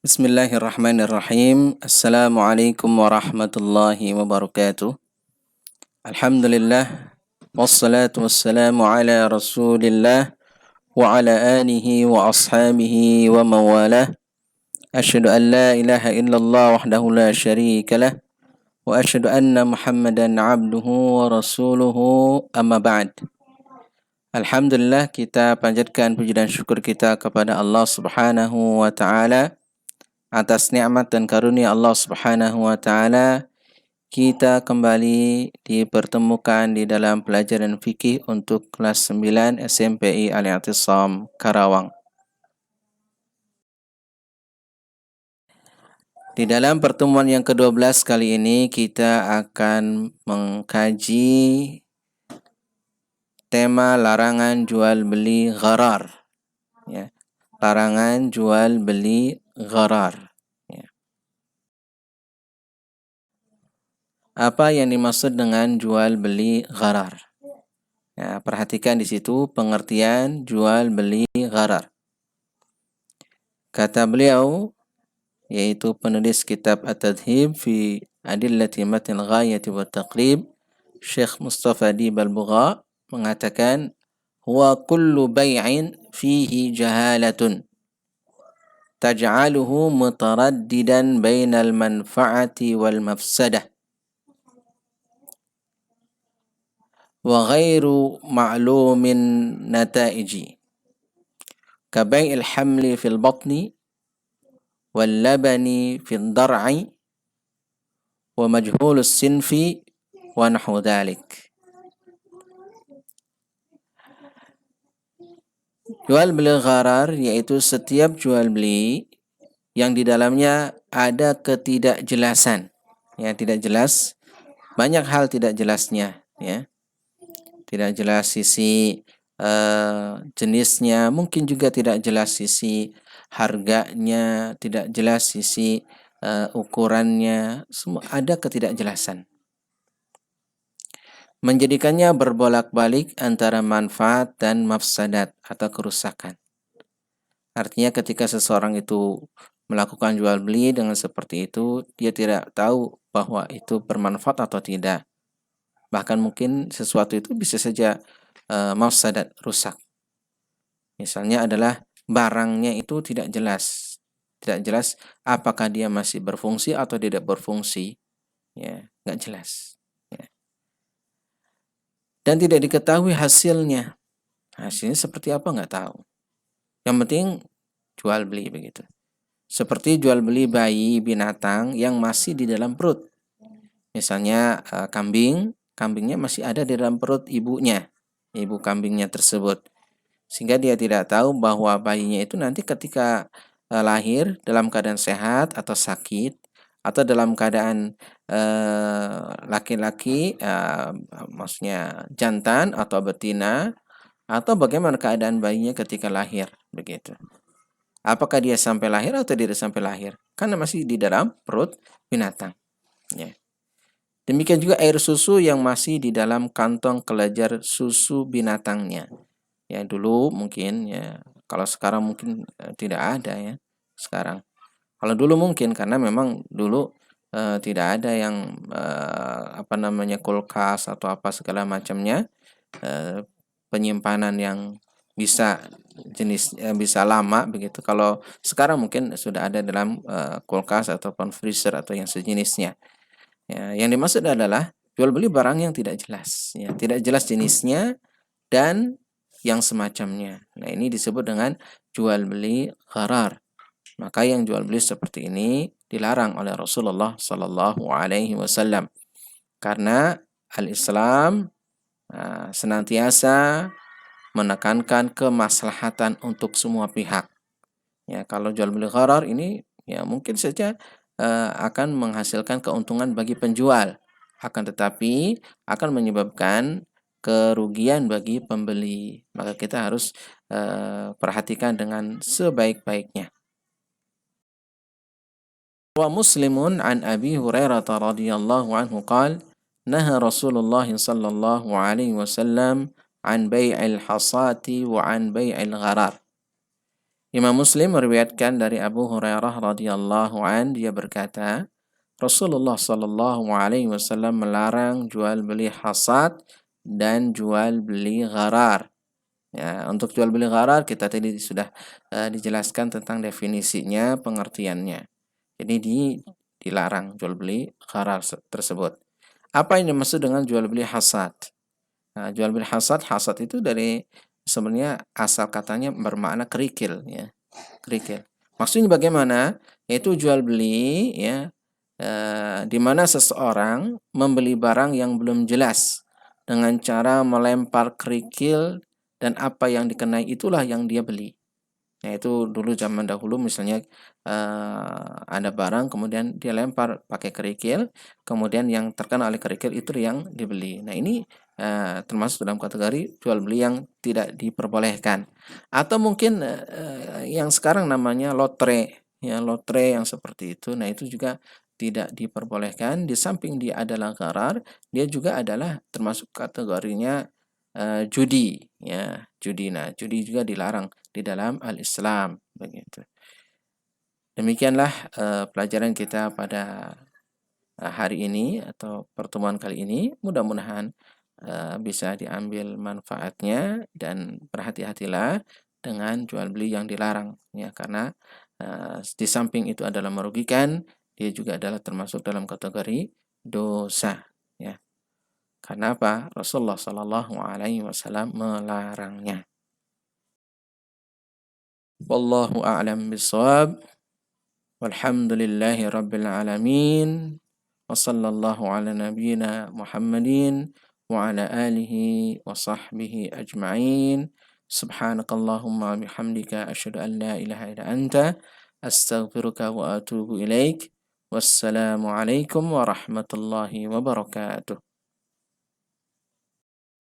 Bismillahirrahmanirrahim. Assalamualaikum warahmatullahi wabarakatuh. Alhamdulillah. Wassalatu wassalamu ala rasulillah wa ala alihi wa ashabihi wa mawalah. Asyhadu an la ilaha illallah wahdahu la syarika lah. Wa asyhadu anna muhammadan abduhu wa rasuluhu amma ba'd. Alhamdulillah, kita panjatkan puji dan syukur kita kepada Allah Subhanahu wa taala atas nikmat dan karunia Allah Subhanahu wa taala. Kita kembali dipertemukan di dalam pelajaran fikih untuk kelas 9 SMPI Al-I'tisam Karawang. Di dalam pertemuan yang ke-12 kali ini kita akan mengkaji tema larangan jual beli gharar, ya. Larangan jual beli gharar. Apa yang dimaksud dengan jual beli gharar? Ya, perhatikan di situ pengertian jual beli gharar. Kata beliau, yaitu penulis kitab At-Tadhib fi Adillati Matn Ghayati wa Taqrib, Syekh Mustafa Dib Al-Bugha mengatakan, huwa kullu bay'in fihi jahalatun taj'aluhu mutaraddidan bainal manfa'ati wal mafsadah wa ghairu ma'lumin nataiji ka bai'il hamli fil batni wal labani fil dar'i wa majhulus sinfi wa nahu dhalik. Jual beli gharar yaitu setiap jual beli yang di dalamnya ada ketidakjelasan, ya, tidak jelas, banyak hal tidak jelasnya, ya. Tidak jelas sisi jenisnya, mungkin juga tidak jelas sisi harganya, tidak jelas sisi ukurannya, semua ada ketidakjelasan. Menjadikannya berbolak-balik antara manfaat dan mafsadat atau kerusakan. Artinya ketika seseorang itu melakukan jual beli dengan seperti itu, dia tidak tahu bahwa itu bermanfaat atau tidak. Bahkan mungkin sesuatu itu bisa saja mafsadat, rusak. Misalnya adalah barangnya itu tidak jelas. Tidak jelas apakah dia masih berfungsi atau tidak berfungsi. Ya, nggak jelas. Ya. Dan tidak diketahui hasilnya. Hasilnya seperti apa nggak tahu. Yang penting jual beli begitu. Seperti jual beli bayi binatang yang masih di dalam perut. Misalnya kambingnya masih ada di dalam perut ibunya, ibu kambingnya tersebut. Sehingga dia tidak tahu bahwa bayinya itu nanti ketika lahir dalam keadaan sehat atau sakit, atau dalam keadaan laki-laki, maksudnya jantan atau betina, atau bagaimana keadaan bayinya ketika lahir, begitu. Apakah dia sampai lahir atau tidak sampai lahir? Karena masih di dalam perut binatang. Ya. Demikian juga air susu yang masih di dalam kantong kelenjar susu binatangnya. Ya, dulu mungkin, ya, kalau sekarang mungkin tidak ada, ya. Sekarang. Kalau dulu mungkin karena memang dulu tidak ada yang kulkas atau apa segala macamnya, penyimpanan yang bisa bisa lama begitu. Kalau sekarang mungkin sudah ada dalam kulkas ataupun freezer atau yang sejenisnya. Ya, yang dimaksud adalah jual beli barang yang tidak jelas, ya, tidak jelas jenisnya dan yang semacamnya. Nah, ini disebut dengan jual beli gharar. Maka yang jual beli seperti ini dilarang oleh Rasulullah Sallallahu Alaihi Wasallam karena al-Islam senantiasa menekankan kemaslahatan untuk semua pihak. Ya, kalau jual beli gharar ini, ya, mungkin saja akan menghasilkan keuntungan bagi penjual, akan tetapi akan menyebabkan kerugian bagi pembeli. Maka kita harus perhatikan dengan sebaik-baiknya. Wa Muslimun an Abi Hurairah radhiyallahu anhu qala naha Rasulullah sallallahu alaihi wasallam an bai'il hasati wa an bai'il gharar. Imam Muslim meriwayatkan dari Abu Hurairah radhiyallahu an, dia berkata, Rasulullah Shallallahu alaihi wasallam melarang jual beli hasad dan jual beli gharar. Ya, untuk jual beli gharar kita tadi sudah dijelaskan tentang definisinya, pengertiannya. Jadi dilarang jual beli gharar tersebut. Apa yang dimaksud dengan jual beli hasad? Nah, jual beli hasad, hasad itu dari sebenarnya asal katanya bermakna kerikil, ya, kerikil. Maksudnya bagaimana? Yaitu jual beli, ya, di mana seseorang membeli barang yang belum jelas dengan cara melempar kerikil, dan apa yang dikenai itulah yang dia beli. Nah, itu dulu zaman dahulu misalnya ada barang kemudian dia lempar pakai kerikil, kemudian yang terkena oleh kerikil itu yang dibeli. Nah, ini termasuk dalam kategori jual beli yang tidak diperbolehkan. Atau mungkin yang sekarang namanya lotre, ya, lotre yang seperti itu. Nah, itu juga tidak diperbolehkan. Di samping dia adalah gharar, dia juga adalah termasuk kategorinya judi, ya, judi. Nah, judi juga dilarang di dalam al-Islam, begitu. Demikianlah pelajaran kita pada hari ini atau pertemuan kali ini. Mudah-mudahan bisa diambil manfaatnya, dan berhati-hatilah dengan jual beli yang dilarang, ya, karena di samping itu adalah merugikan, dia juga adalah termasuk dalam kategori dosa, ya. Karena apa? Rasulullah Shallallahu alaihi wasallam melarangnya. Wallahu a'lam bishawab. Walhamdulillahi rabbil alamin. Wa sallallahu ala nabiyyina Muhammadin wa ala alihi wa sahbihi ajma'in. Subhanakallahumma bihamdika asyhadu an la ilaha illa anta astaghfiruka wa atubu ilaik. Wassalamu alaikum warahmatullahi wabarakatuh.